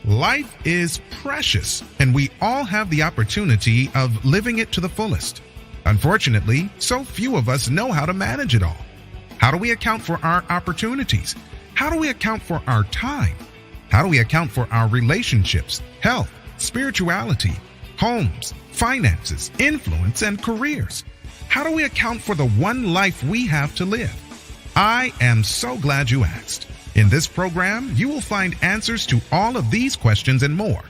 Life is precious, and we all have the opportunity of living it to the fullest. Unfortunately, so few of us know how to manage it all. How do we account for our opportunities? How do we account for our time? How do we account for our relationships, health, spirituality, homes, finances, influence, and careers? How do we account for the one life we have to live? I am so glad you asked. In this program, you will find answers to all of these questions and more.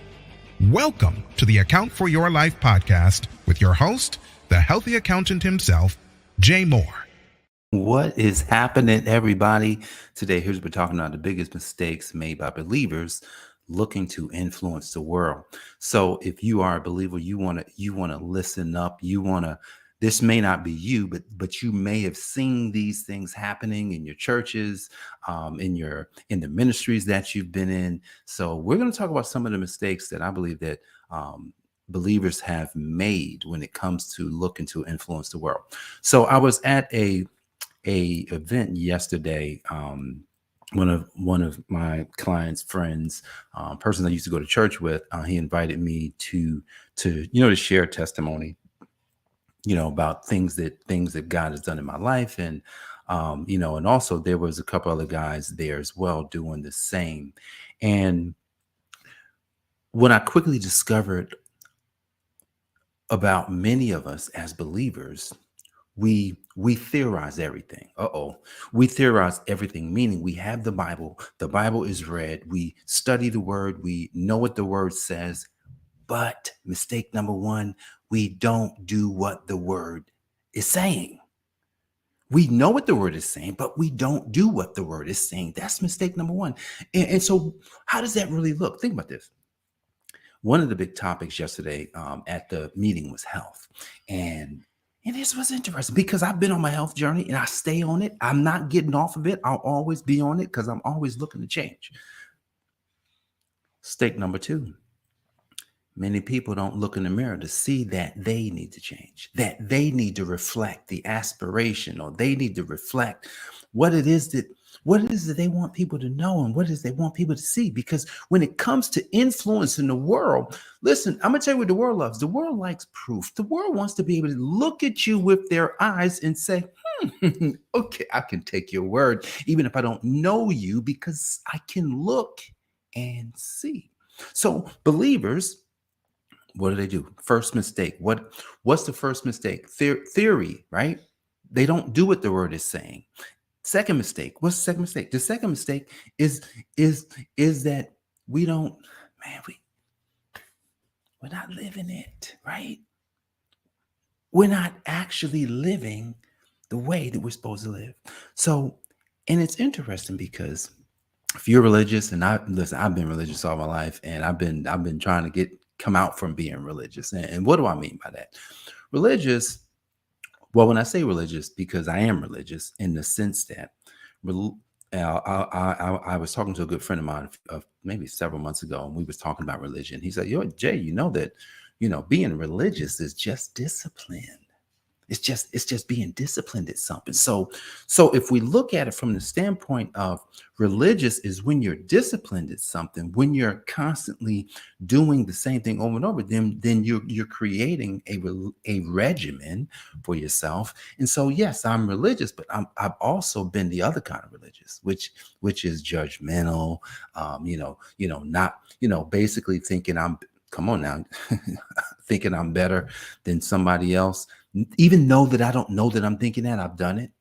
Welcome to the Account for Your Life podcast with your host, the healthy accountant himself, Jay Moore. What is happening, everybody? Today, here's what we're talking about: the biggest mistakes made by believers looking to influence the world. So if you are a believer, you want to listen up. This may not be you, but you may have seen these things happening in your churches, in the ministries that you've been in. So we're going to talk about some of the mistakes that I believe that believers have made when it comes to looking to influence the world. So I was at a event yesterday. One of my clients' friends, person I used to go to church with, he invited me to share testimony, about things that God has done in my life. And, and also there was a couple other guys there as well doing the same. And what I quickly discovered about many of us as believers, we theorize everything. We theorize everything, meaning we have the Bible. The Bible is read. We study the word. We know what the word says. But mistake number one, we don't do what the word is saying. We know what the word is saying, but we don't do what the word is saying. That's mistake number one. And so how does that really look? Think about this. One of the big topics yesterday at the meeting was health. And this was interesting because I've been on my health journey and I stay on it. I'm not getting off of it. I'll always be on it because I'm always looking to change. Mistake number two. Many people don't look in the mirror to see that they need to change, that they need to reflect the aspiration, or they need to reflect what it is that they want people to know and what it is they want people to see. Because when it comes to influencing the world, listen, I'm going to tell you what the world loves. The world likes proof. The world wants to be able to look at you with their eyes and say, okay, I can take your word, even if I don't know you, because I can look and see. So believers, what do? First mistake. What's the first mistake? Theory, right? They don't do what the word is saying. Second mistake. What's the second mistake? The second mistake is that we're not living it, right? We're not actually living the way that we're supposed to live. So, and it's interesting because if you're religious, and I've been religious all my life, and I've been trying to come out from being religious. And what do I mean by that? Religious, well, when I say religious, because I am religious in the sense that I was talking to a good friend of mine maybe several months ago, and we was talking about religion. He said, Jay, being religious is just discipline. It's just being disciplined at something. So if we look at it from the standpoint of religious is when you're disciplined at something, when you're constantly doing the same thing over and over, then you're creating a regimen for yourself. And so, yes, I'm religious, but I've also been the other kind of religious, which is judgmental, not, basically thinking thinking I'm better than somebody else. Even though that I don't know that I'm thinking that, I've done it.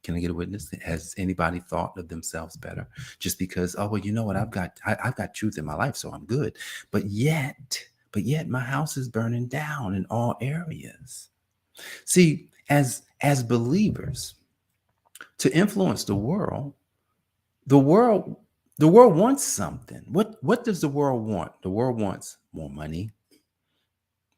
Can I get a witness? Has anybody thought of themselves better just because, you know what, I've got truth in my life, so I'm good. But yet my house is burning down in all areas. See, as believers, to influence the world wants something. What does the world want? The world wants more money.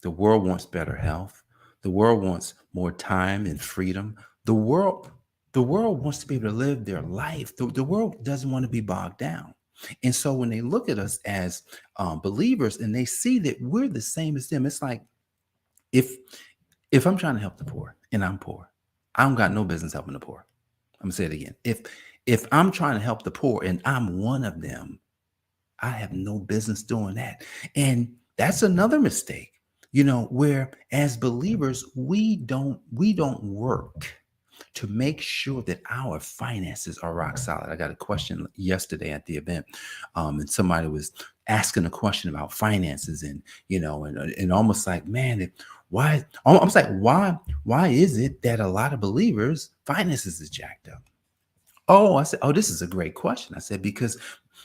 The world wants better health. The world wants more time and freedom. The world wants to be able to live their life. The world doesn't want to be bogged down. And so when they look at us as believers and they see that we're the same as them, it's like if I'm trying to help the poor and I'm poor, I don't got no business helping the poor. I'm gonna say it again. If I'm trying to help the poor and I'm one of them, I have no business doing that. And that's another mistake, where as believers, we don't work to make sure that our finances are rock solid. I got a question yesterday at the event, and somebody was asking a question about finances, and and almost like, man, why? I was like, why is it that a lot of believers finances is jacked up? Oh, I said, oh, this is a great question. I said, because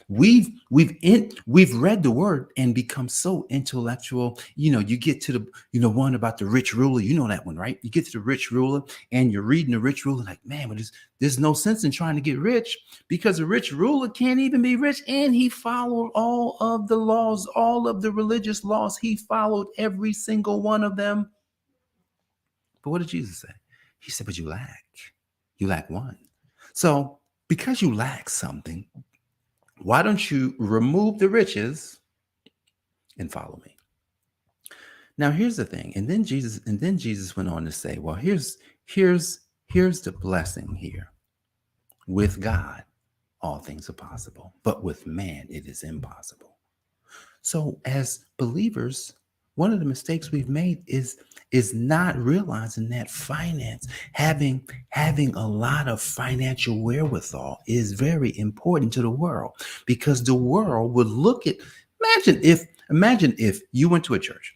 we've read the word and become so intellectual. You get to the one about the rich ruler. You know that one, right? You get to the rich ruler and you're reading the rich ruler, like, man, but there's no sense in trying to get rich, because the rich ruler can't even be rich, and he followed all of the laws, all of the religious laws. He followed every single one of them. But what did Jesus say? He said, but you lack one. So because you lack something, why don't you remove the riches and follow me? Now here's the thing. And then Jesus went on to say, well, here's the blessing here. With God, all things are possible, but with man it is impossible. So as believers, one of the mistakes we've made is not realizing that finance, having a lot of financial wherewithal, is very important to the world, because the world would look at, imagine if you went to a church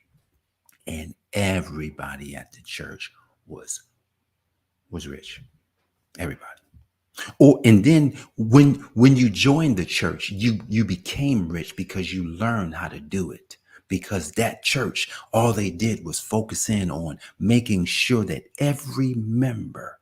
and everybody at the church was rich. Everybody. Or and then when you joined the church, you became rich because you learned how to do it. Because that church, all they did was focus in on making sure that every member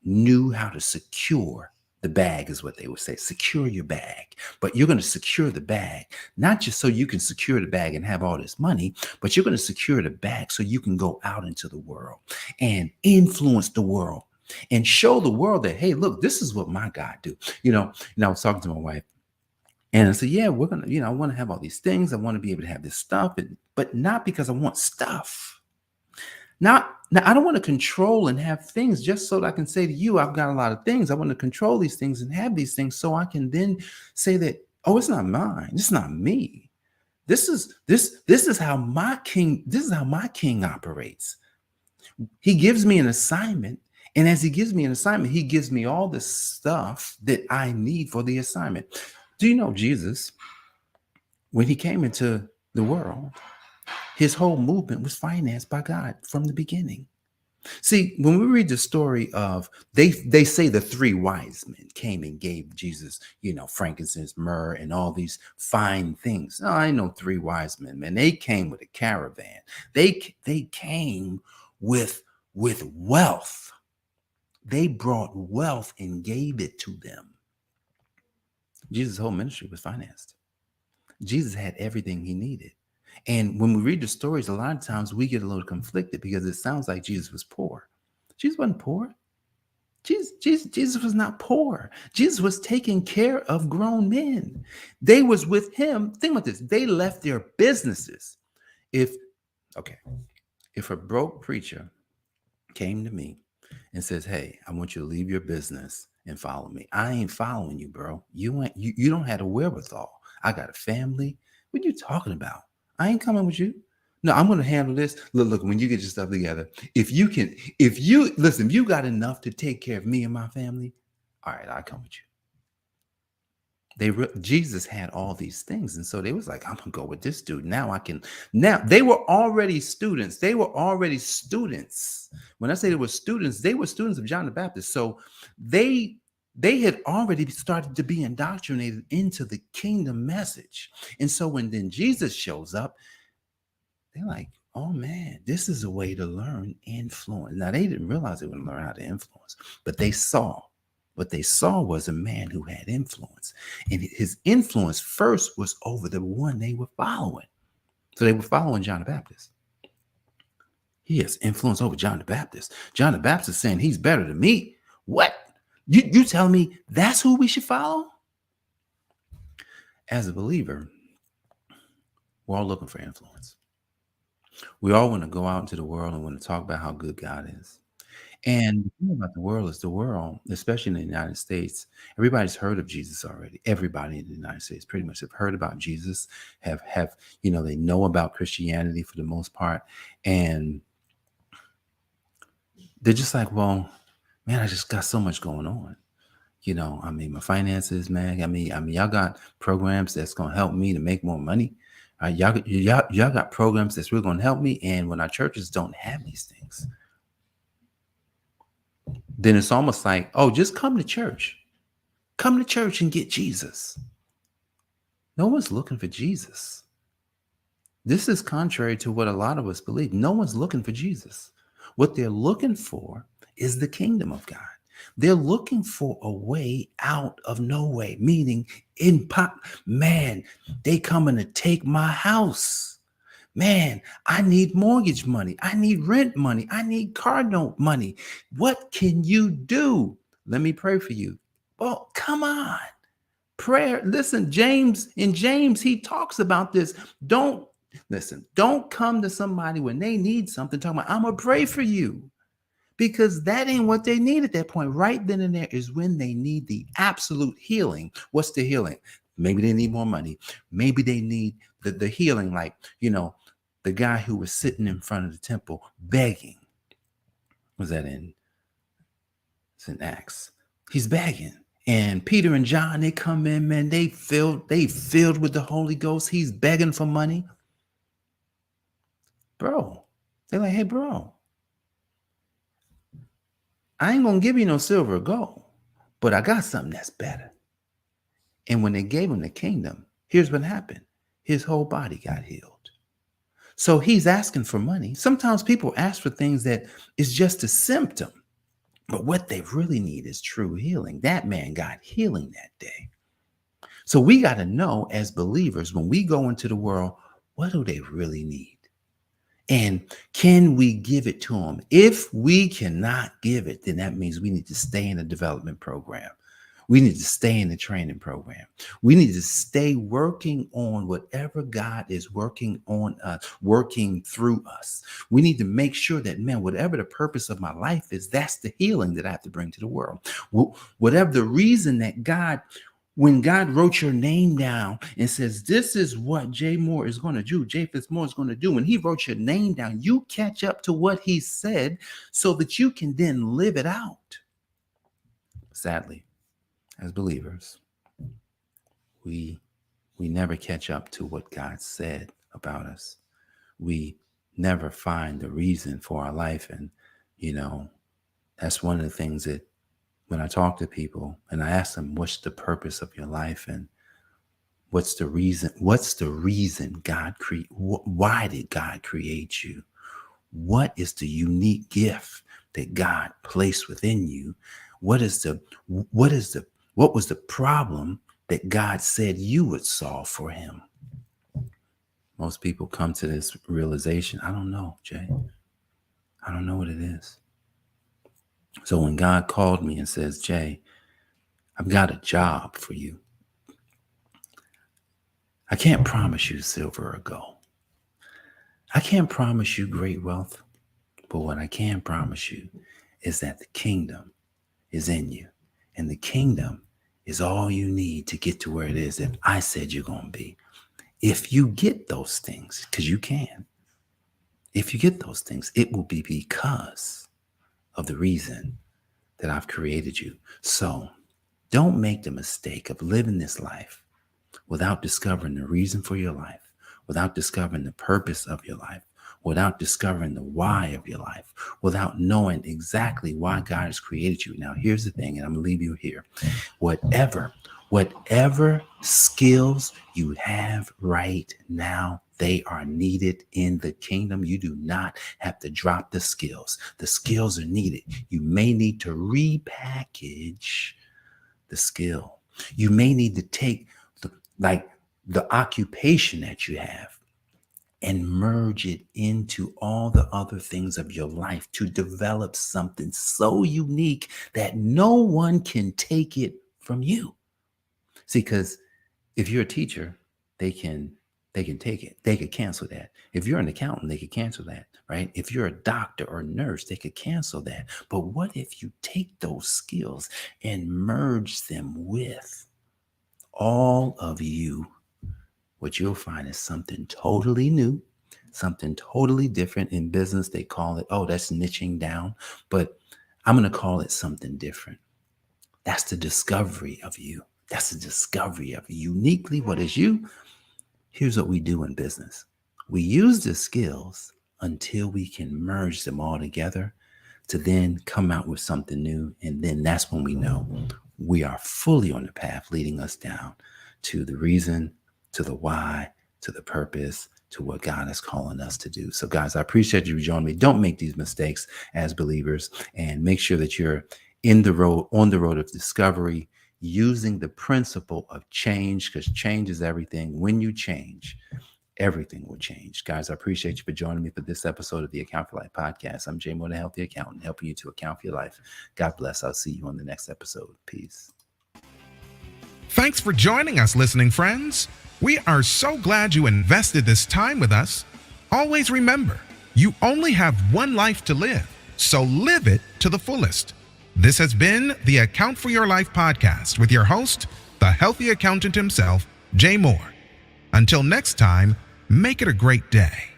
knew how to secure the bag, is what they would say. Secure your bag. But you're going to secure the bag, not just so you can secure the bag and have all this money, but you're going to secure the bag so you can go out into the world and influence the world and show the world that, hey, look, this is what my God do. And I was talking to my wife, and I said, yeah, we're going to, I want to have all these things. I want to be able to have this stuff, but not because I want stuff. Now, I don't want to control and have things just so that I can say to you, I've got a lot of things. I want to control these things and have these things so I can then say that, oh, it's not mine. It's not me. This is how my king operates. He gives me an assignment. And as he gives me an assignment, he gives me all the stuff that I need for the assignment. Do you know Jesus, when he came into the world, his whole movement was financed by God from the beginning. See, when we read the story of, they say the three wise men came and gave Jesus, frankincense, myrrh, and all these fine things. No, I know three wise men, man. They came with a caravan. They came with wealth. They brought wealth and gave it to them. Jesus' whole ministry was financed. Jesus had everything he needed. And when we read the stories, a lot of times we get a little conflicted because it sounds like Jesus was poor. Jesus wasn't poor. Jesus was not poor. Jesus was taking care of grown men. They was with him. Think about this. They left their businesses. If a broke preacher came to me and says, hey, I want you to leave your business and follow me, I ain't following you, bro. You don't have the wherewithal. I got a family. What are you talking about? I ain't coming with you. No, I'm going to handle this. Look, when you get your stuff together, if you got enough to take care of me and my family, all right, I'll come with you. Jesus had all these things. And so they was like, I'm going to go with this dude. Now they were already students. When I say they were students of John the Baptist. So they had already started to be indoctrinated into the kingdom message. And so when then Jesus shows up, they're like, oh man, this is a way to learn influence. Now they didn't realize they would learn how to influence, but they saw. What they saw was a man who had influence. And his influence first was over the one they were following. So they were following John the Baptist. He has influence over John the Baptist. John the Baptist saying he's better than me. What? You telling me that's who we should follow? As a believer, we're all looking for influence. We all want to go out into the world and want to talk about how good God is. And the thing about the world is the world, especially in the United States, everybody's heard of Jesus already. Everybody in the United States pretty much have heard about Jesus, have they know about Christianity for the most part. And they're just like, well, man, I just got so much going on. I mean, my finances, man. I mean, y'all got programs that's gonna help me to make more money. Y'all got programs that's really gonna help me. And when our churches don't have these things, then it's almost like, oh, just come to church. Come to church and get Jesus. No one's looking for Jesus. This is contrary to what a lot of us believe. No one's looking for Jesus. What they're looking for is the kingdom of God. They're looking for a way out of no way, meaning man, they coming to take my house. Man, I need mortgage money. I need rent money. I need car note money. What can you do? Let me pray for you. Well, come on. Prayer. Listen, in James, he talks about this. Don't come to somebody when they need something, talking about, I'm going to pray for you. Because that ain't what they need at that point. Right then and there is when they need the absolute healing. What's the healing? Maybe they need more money. Maybe they need the healing, like, the guy who was sitting in front of the temple begging. Was that it's in Acts? He's begging. And Peter and John, they come in, man, they filled with the Holy Ghost. He's begging for money. Bro, they're like, hey, bro, I ain't going to give you no silver or gold, but I got something that's better. And when they gave him the kingdom, here's what happened. His whole body got healed. So he's asking for money. Sometimes people ask for things that is just a symptom. But what they really need is true healing. That man got healing that day. So we got to know as believers, when we go into the world, what do they really need? And can we give it to them? If we cannot give it, then that means we need to stay in a development program. We need to stay in the training program. We need to stay working on whatever God is working on us, working through us. We need to make sure that, man, whatever the purpose of my life is, that's the healing that I have to bring to the world. Whatever the reason that when God wrote your name down and says, this is what Jay Moore is going to do, Jay Fitzmoore is going to do, when he wrote your name down, you catch up to what he said so that you can then live it out. Sadly, as believers, we never catch up to what God said about us. We never find the reason for our life. And, that's one of the things that when I talk to people and I ask them, what's the purpose of your life? And what's the reason God why did God create you? What is the unique gift that God placed within you? What was the problem that God said you would solve for him? Most people come to this realization, I don't know, Jay. I don't know what it is. So when God called me and says, Jay, I've got a job for you. I can't promise you silver or gold. I can't promise you great wealth. But what I can promise you is that the kingdom is in you. And the kingdom is all you need to get to where it is that I said you're going to be. If you get those things, because you can, if you get those things, it will be because of the reason that I've created you. So don't make the mistake of living this life without discovering the reason for your life, without discovering the purpose of your life, without discovering the why of your life, without knowing exactly why God has created you. Now, here's the thing, and I'm going to leave you here. Whatever skills you have right now, they are needed in the kingdom. You do not have to drop the skills. The skills are needed. You may need to repackage the skill. You may need to take the occupation that you have and merge it into all the other things of your life to develop something so unique that no one can take it from you. See, because if you're a teacher, they can they can take it. They could cancel that. If you're an accountant, they could cancel that, right? If you're a doctor or nurse, they could cancel that. But what if you take those skills and merge them with all of you? What you'll find is something totally new, something totally different. In business, they call it, oh, that's niching down. But I'm going to call it something different. That's the discovery of you. That's the discovery of you. Uniquely, what is you? Here's what we do in business. We use the skills until we can merge them all together to then come out with something new. And then that's when we know we are fully on the path leading us down to the reason, to the why, to the purpose, to what God is calling us to do. So guys, I appreciate you joining me. Don't make these mistakes as believers, and make sure that you're on the road of discovery, using the principle of change, because change is everything. When you change, everything will change. Guys, I appreciate you for joining me for this episode of the Account for Life podcast. I'm Jay Moore, the Healthy Accountant, helping you to account for your life. God bless. I'll see you on the next episode. Peace. Thanks for joining us, listening friends. We are so glad you invested this time with us. Always remember, you only have one life to live, so live it to the fullest. This has been the Account for Your Life podcast with your host, the healthy accountant himself, Jay Moore. Until next time, make it a great day.